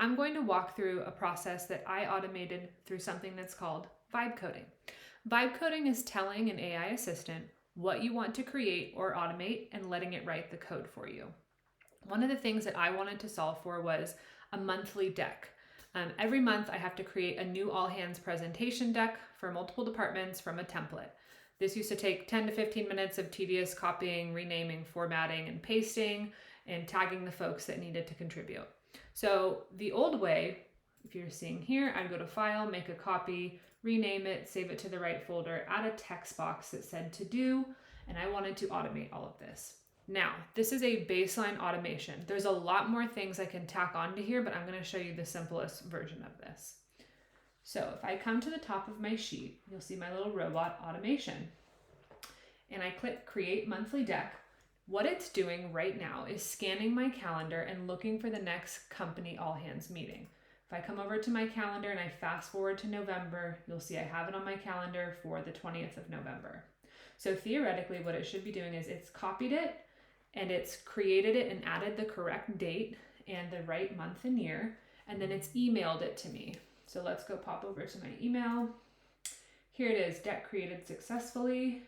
I'm going to walk through a process that I automated through something that's called vibe coding. Vibe coding is telling an AI assistant what you want to create or automate and letting it write the code for you. One of the things that I wanted to solve for was a monthly deck. Every month I have to create a new all hands presentation deck for multiple departments from a template. This used to take 10 to 15 minutes of tedious copying, renaming, formatting, and pasting, and tagging the folks that needed to contribute. So the old way, if you're seeing here, I'd go to File, make a copy, rename it, save it to the right folder, add a text box that said to do, and I wanted to automate all of this. Now, this is a baseline automation. There's a lot more things I can tack onto here, but I'm going to show you the simplest version of this. So if I come to the top of my sheet, you'll see my little robot automation. And I click Create Monthly Deck. What it's doing right now is scanning my calendar and looking for the next company all hands meeting. If I come over to my calendar and I fast forward to November, you'll see I have it on my calendar for the 20th of November. So theoretically, what it should be doing is it's copied it and it's created it and added the correct date and the right month and year, and then it's emailed it to me. So let's go pop over to my email. Here it is, deck created successfully.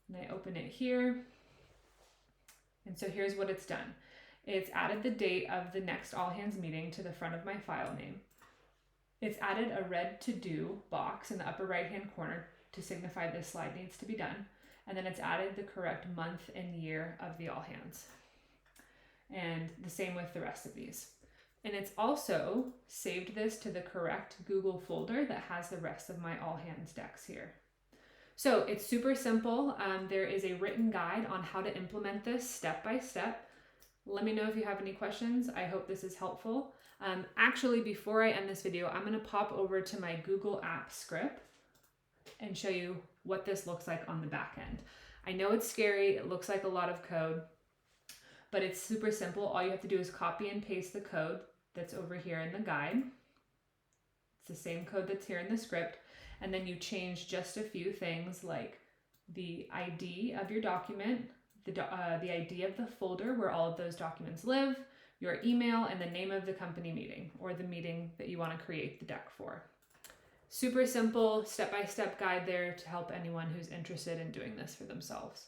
And I open it here. And so here's what it's done. It's added the date of the next all hands meeting to the front of my file name. It's added a red to do box in the upper right hand corner to signify this slide needs to be done. And then it's added the correct month and year of the all hands. And the same with the rest of these. And it's also saved this to the correct Google folder that has the rest of my all hands decks here. So it's super simple. There is a written guide on how to implement this step by step. Let me know if you have any questions. I hope this is helpful. Actually, before I end this video, I'm going to pop over to my Google Apps script and show you what this looks like on the back end. I know it's scary. It looks like a lot of code, but it's super simple. All you have to do is copy and paste the code that's over here in the guide. It's the same code that's here in the script. And then you change just a few things like the ID of your document, the ID of the folder where all of those documents live, your email, and the name of the company meeting or the meeting that you want to create the deck for. Super simple step-by-step guide there to help anyone who's interested in doing this for themselves.